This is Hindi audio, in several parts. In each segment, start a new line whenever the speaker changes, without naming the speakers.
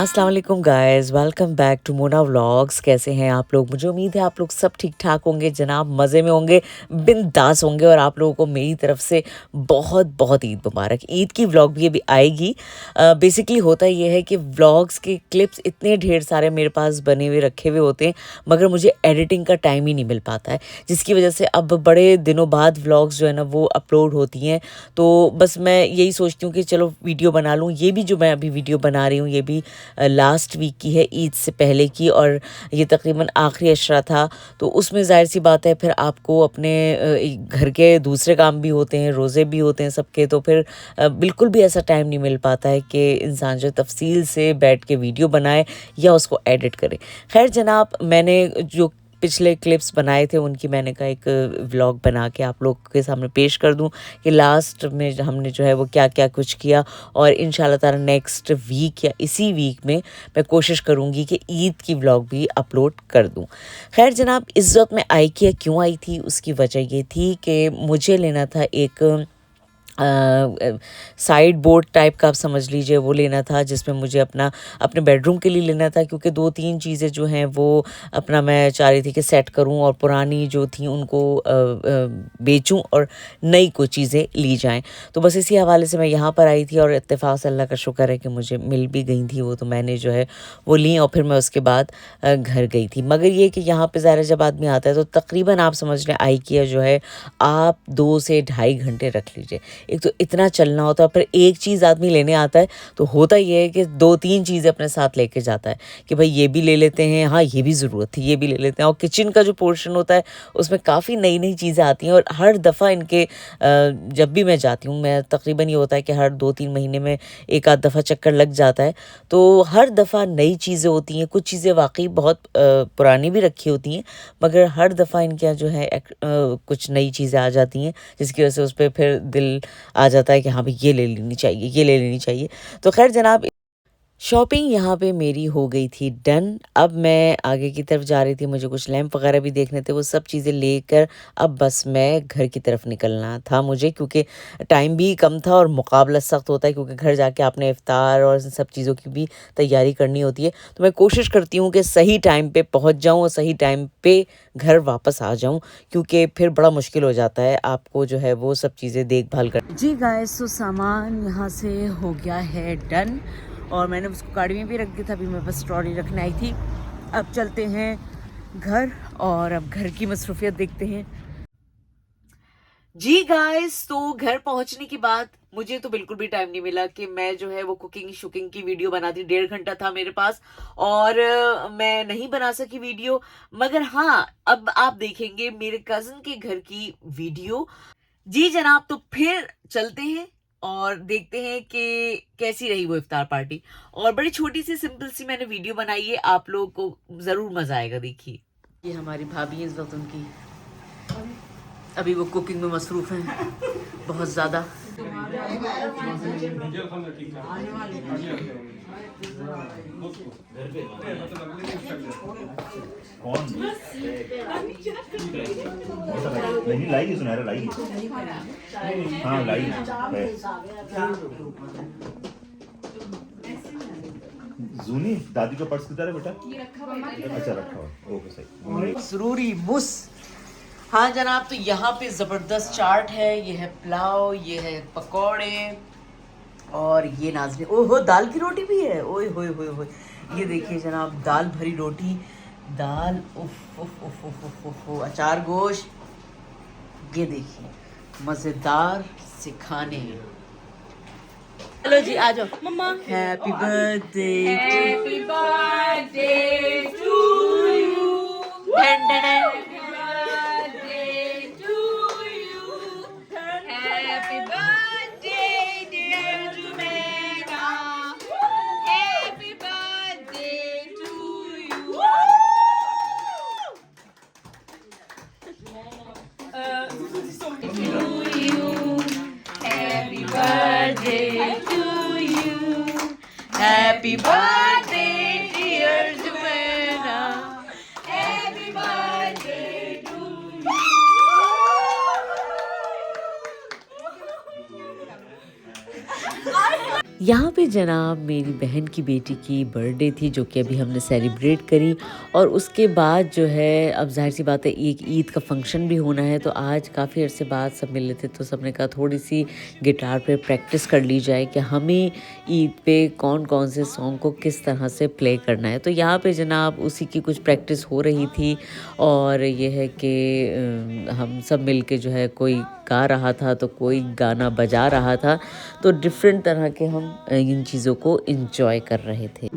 अस्सलाम वालेकुम guys, welcome back to Mona vlogs. कैसे हैं आप लोग? मुझे उम्मीद है आप लोग सब ठीक ठाक होंगे जनाब, मज़े में होंगे, बिंदास होंगे। और आप लोगों को मेरी तरफ से बहुत बहुत ईद मुबारक। ईद की व्लॉग भी अभी आएगी। बेसिकली होता ये है कि व्लॉग्स के क्लिप्स इतने ढेर सारे मेरे पास बने हुए रखे हुए होते हैं, मगर मुझे एडिटिंग का टाइम ही नहीं मिल पाता है, जिसकी वजह से अब बड़े दिनों बाद व्लॉग्स जो है ना वो अपलोड होती हैं। तो बस मैं यही सोचती हूँ कि चलो वीडियो बना लूँ। ये भी जो मैं अभी वीडियो बना रही हूँ ये भी लास्ट वीक की है, ईद से पहले की, और ये तकरीबन आखिरी अशरा था। तो उसमें ज़ाहिर सी बात है फिर आपको अपने घर के दूसरे काम भी होते हैं, रोज़े भी होते हैं सबके, तो फिर बिल्कुल भी ऐसा टाइम नहीं मिल पाता है कि इंसान जो तफसील से बैठ के वीडियो बनाए या उसको एडिट करे। खैर जनाब, मैंने जो पिछले क्लिप्स बनाए थे उनकी मैंने कहा एक व्लॉग बना के आप लोग के सामने पेश कर दूं कि लास्ट में हमने जो है वो क्या क्या कुछ किया। और इंशाल्लाह ताला नेक्स्ट वीक या इसी वीक में मैं कोशिश करूंगी कि ईद की व्लॉग भी अपलोड कर दूं। खैर जनाब, इस वक्त मैं IKEA क्यों आई थी, उसकी वजह ये थी कि मुझे लेना था एक साइड बोर्ड टाइप का, आप समझ लीजिए, वो लेना था, जिसमें मुझे अपने बेडरूम के लिए लेना था, क्योंकि 2-3 चीज़ें जो हैं वो अपना मैं चाह रही थी कि सेट करूं और पुरानी जो थी उनको बेचूं और नई कुछ चीज़ें ली जाएं। तो बस इसी हवाले से मैं यहाँ पर आई थी और इत्तेफाक से अल्लाह का शुक्र है कि मुझे मिल भी गई थी वो, तो मैंने जो है वो ली और फिर मैं उसके बाद घर गई थी। मगर ये कि यहाँ पर ज़ाहिर जब आदमी आता है तो तकरीबन आप समझ लें IKEA जो है आप 2 से ढाई घंटे रख लीजिए। एक तो इतना चलना होता है, पर एक चीज़ आदमी लेने आता है तो होता ये है कि 2-3 चीज़ें अपने साथ लेके जाता है कि भाई ये भी ले लेते हैं, हाँ ये भी ज़रूरत थी, ये भी ले लेते हैं। और किचन का जो पोर्शन होता है उसमें काफ़ी नई नई चीज़ें आती हैं, और हर दफ़ा इनके जब भी मैं जाती हूँ, मैं तकरीबन ये होता है कि हर 2-3 महीने में एक आध दफ़ा चक्कर लग जाता है, तो हर दफ़ा नई चीज़ें होती हैं। कुछ चीज़ें वाकई बहुत पुरानी भी रखी होती हैं, मगर हर दफ़ा इनके यहाँ जो है कुछ नई चीज़ें आ जाती हैं, जिसकी वजह से उस पर फिर दिल आ जाता है कि हाँ भाई ये ले लेनी चाहिए, ये ले लेनी चाहिए। तो खैर जनाब, शॉपिंग यहाँ पे मेरी हो गई थी डन। अब मैं आगे की तरफ जा रही थी, मुझे कुछ लैंप वगैरह भी देखने थे, वो सब चीज़ें लेकर अब बस मैं घर की तरफ निकलना था मुझे, क्योंकि टाइम भी कम था और मुकाबला सख्त होता है, क्योंकि घर जाके आपने इफ्तार और इन सब चीज़ों की भी तैयारी करनी होती है। तो मैं कोशिश करती हूँ कि सही टाइम पे पहुँच जाऊँ और सही टाइम पे घर वापस आ जाऊँ, क्योंकि फिर बड़ा मुश्किल हो जाता है आपको जो है वो सब चीज़ें देखभाल कर। जी गाइस, तो सामान यहाँ से हो गया है डन और मैंने उसको गाड़ी में भी रख दिया था, अभी मैं बस ट्रॉली रखने आई थी। अब चलते हैं घर और अब घर की मसरूफियत देखते हैं। जी गाइस, तो घर पहुंचने के बाद मुझे तो बिल्कुल भी टाइम नहीं मिला कि मैं जो है वो कुकिंग शुकिंग की वीडियो बनाती। 1.5 घंटा था मेरे पास और मैं नहीं बना सकी वीडियो। मगर हाँ, अब आप देखेंगे मेरे कजन के घर की वीडियो। जी जनाब, तो फिर चलते हैं और देखते हैं कि कैसी रही वो इफ्तार पार्टी। और बड़ी छोटी सी सिंपल सी मैंने वीडियो बनाई है, आप लोगों को जरूर मजा आएगा, देखिए। ये हमारी भाभी है इस वक्त, उनकी अभी वो कुकिंग में मसरूफ हैं बहुत ज़्यादा।
कौन नहीं लाई सुनहरा लाई हाँ लाई है जूनी दादी का पर्स किधर है बेटा? अच्छा रखा हुआ, ओके सही।
जरूरी मुस। हाँ जनाब, तो यहाँ पे ज़बरदस्त चाट है, ये है पुलाव, ये है पकौड़े और ये नाज़रीन, ओहो दाल की रोटी भी है, ओए होए होए होए। ये देखिए जनाब, दाल भरी रोटी, दाल, उफ उफ उफ उफ उफ उफ, उफ, अचार गोश्त, ये देखिए मज़ेदार से खाने। चलो जी आ जाओ मम्मा। Happy birthday,
Happy birthday to you. Happy birthday to you. Happy birthday, dear Jumena. Happy birthday to you. To you. Happy birthday to you.
Happy birthday dear Jumena.
Happy birthday to you.
यहाँ पे जनाब मेरी बहन की बेटी की बर्थडे थी जो कि अभी हमने सेलिब्रेट करी, और उसके बाद जो है अब जाहिर सी बात है एक ईद का फंक्शन भी होना है। तो आज काफ़ी अरसे बाद सब मिले थे तो सबने कहा थोड़ी सी गिटार पे प्रैक्टिस कर ली जाए कि हमें ईद पे कौन कौन से सॉन्ग को किस तरह से प्ले करना है। तो यहाँ पे जनाब उसी की कुछ प्रैक्टिस हो रही थी, और ये है कि हम सब मिल के जो है कोई गा रहा था तो कोई गाना बजा रहा था, तो डिफरेंट तरह के हम इन चीज़ों को एंजॉय कर रहे थे।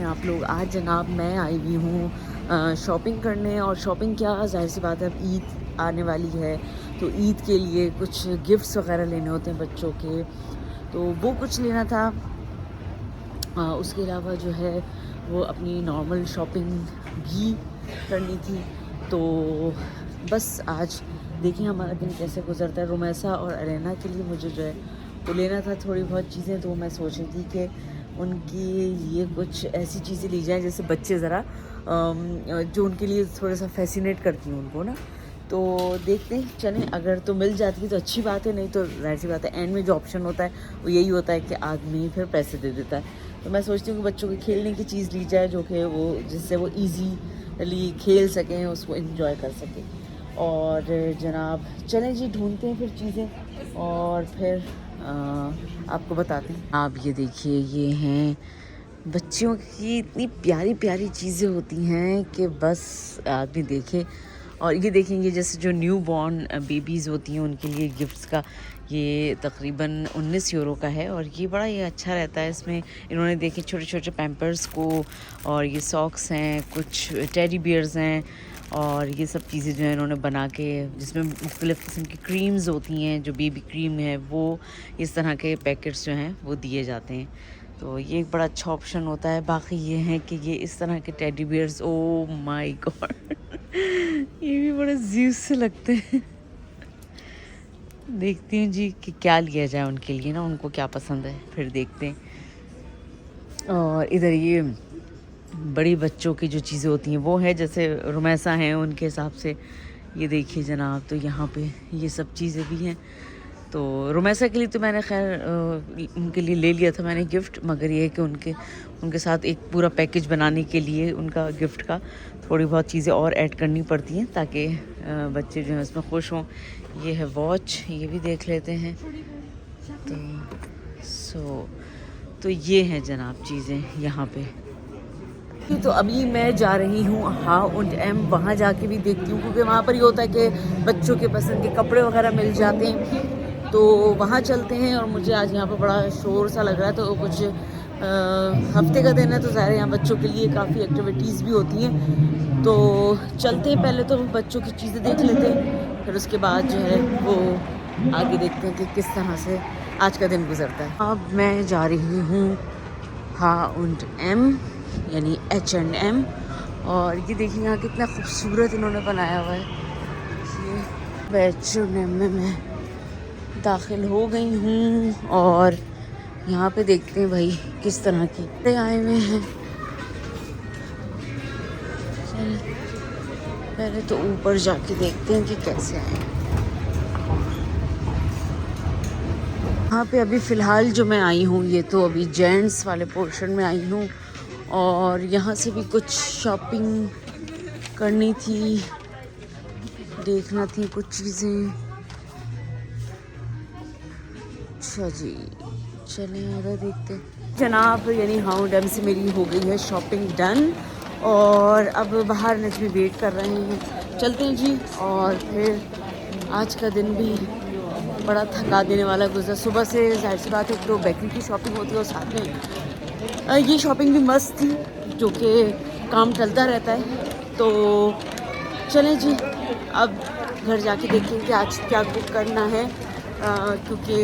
आप लोग आज जनाब मैं आई हुई हूँ शॉपिंग करने, और शॉपिंग क्या जाहिर सी बात है अब ईद आने वाली है तो ईद के लिए कुछ गिफ्ट्स वगैरह लेने होते हैं बच्चों के, तो वो कुछ लेना था। उसके अलावा जो है वो अपनी नॉर्मल शॉपिंग भी करनी थी। तो बस आज देखिए हमारा दिन कैसे गुजरता है। रुमैसा और अरेना के लिए मुझे जो है वो लेना था थोड़ी बहुत चीज़ें, तो मैं सोच रही थी कि उनके लिए कुछ ऐसी चीज़ें ली जाएं जैसे बच्चे ज़रा जो उनके लिए थोड़ा सा फैसिनेट करती हैं उनको ना। तो देखते हैं चलें, अगर तो मिल जाती है तो अच्छी बात है, नहीं तो जाहिर सी बात है एंड में जो ऑप्शन होता है वो यही होता है कि आदमी फिर पैसे दे देता है। तो मैं सोचती हूँ कि बच्चों के खेलने की चीज़ ली जाए जो कि वो जिससे वो ईजीली खेल सकें, उसको एंजॉय कर सकें। और जनाब चलें जी ढूंढते हैं फिर चीज़ें और फिर आपको बताते हैं। आप ये देखिए ये हैं बच्चियों की इतनी प्यारी प्यारी चीज़ें होती हैं कि बस आदमी देखे। और ये देखेंगे जैसे जो न्यू बॉर्न बेबीज़ होती हैं उनके लिए गिफ्ट्स का ये तकरीबन 19 यूरो का है, और ये बड़ा ये अच्छा रहता है। इसमें इन्होंने देखे छोटे छोटे पैम्पर्स को, और ये सॉक्स हैं, कुछ टेडी बियर्स हैं, और ये सब चीज़ें जो है इन्होंने बना के, जिसमें मुख्तलिफ़ किस्म की क्रीम्स होती हैं, जो बेबी क्रीम है वो इस तरह के पैकेट्स जो हैं वो दिए जाते हैं। तो ये एक बड़ा अच्छा ऑप्शन होता है। बाकी ये है कि ये इस तरह के teddy bears, oh my God ये भी बड़े अजीब से लगते हैं। देखती हूँ जी कि क्या लिया जाए उनके लिए ना, उनको क्या पसंद है फिर देखते हैं। और इधर ये बड़ी बच्चों की जो चीज़ें होती हैं वो है, जैसे रुमैसा हैं उनके हिसाब से ये देखिए जनाब, तो यहाँ पे ये सब चीज़ें भी हैं। तो रुमैसा के लिए तो मैंने खैर उनके लिए ले लिया था मैंने गिफ्ट, मगर ये है कि उनके साथ एक पूरा पैकेज बनाने के लिए उनका गिफ्ट का थोड़ी बहुत चीज़ें और ऐड करनी पड़ती हैं ताकि बच्चे जो हैं उसमें खुश हों। ये है वॉच, ये भी देख लेते हैं। तो ये हैं जनाब चीज़ें यहाँ पे। तो अभी मैं जा रही हूँ H&M, वहाँ जाके भी देखती हूँ क्योंकि वहाँ पर ये होता है कि बच्चों के पसंद के कपड़े वगैरह मिल जाते हैं, तो वहाँ चलते हैं। और मुझे आज यहाँ पर बड़ा शोर सा लग रहा है, तो कुछ हफ्ते का दिन है तो ज़ाहिर यहाँ बच्चों के लिए काफ़ी एक्टिविटीज़ भी होती हैं। तो चलते हैं, पहले तो बच्चों की चीज़ें देख लेते हैं, फिर उसके बाद जो है वो आगे देखते हैं कि किस तरह से आज का दिन गुजरता है। अब मैं जा रही हूँ H&M यानी H&M, और ये देखिए यहाँ कितना खूबसूरत इन्होंने बनाया हुआ है। ये H&M में मैं दाखिल हो गई हूँ, और यहाँ पे देखते हैं भाई किस तरह की आए हुए हैं। पहले तो ऊपर जाके देखते हैं कि कैसे आए। यहाँ पे अभी फ़िलहाल जो मैं आई हूँ ये तो अभी जेंट्स वाले पोर्शन में आई हूँ, और यहाँ से भी कुछ शॉपिंग करनी थी, देखना थी कुछ चीज़ें। अच्छा जी चलें आगे देखते हैं जनाब। यानी H&M से मेरी हो गई है शॉपिंग डन, और अब बाहर नजमी वेट कर रहे हैं, चलते हैं जी। और फिर आज का दिन भी बड़ा थका देने वाला गुजरा। सुबह से जाहिर सी बात है तो बेकरी की शॉपिंग होती है और साथ में ये शॉपिंग भी मस्त थी, जो कि काम चलता रहता है। तो चलें जी अब
घर जाके देखेंगे कि आज क्या कुक करना है, क्योंकि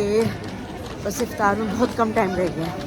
बस इफ्तार में बहुत कम टाइम रह गया है।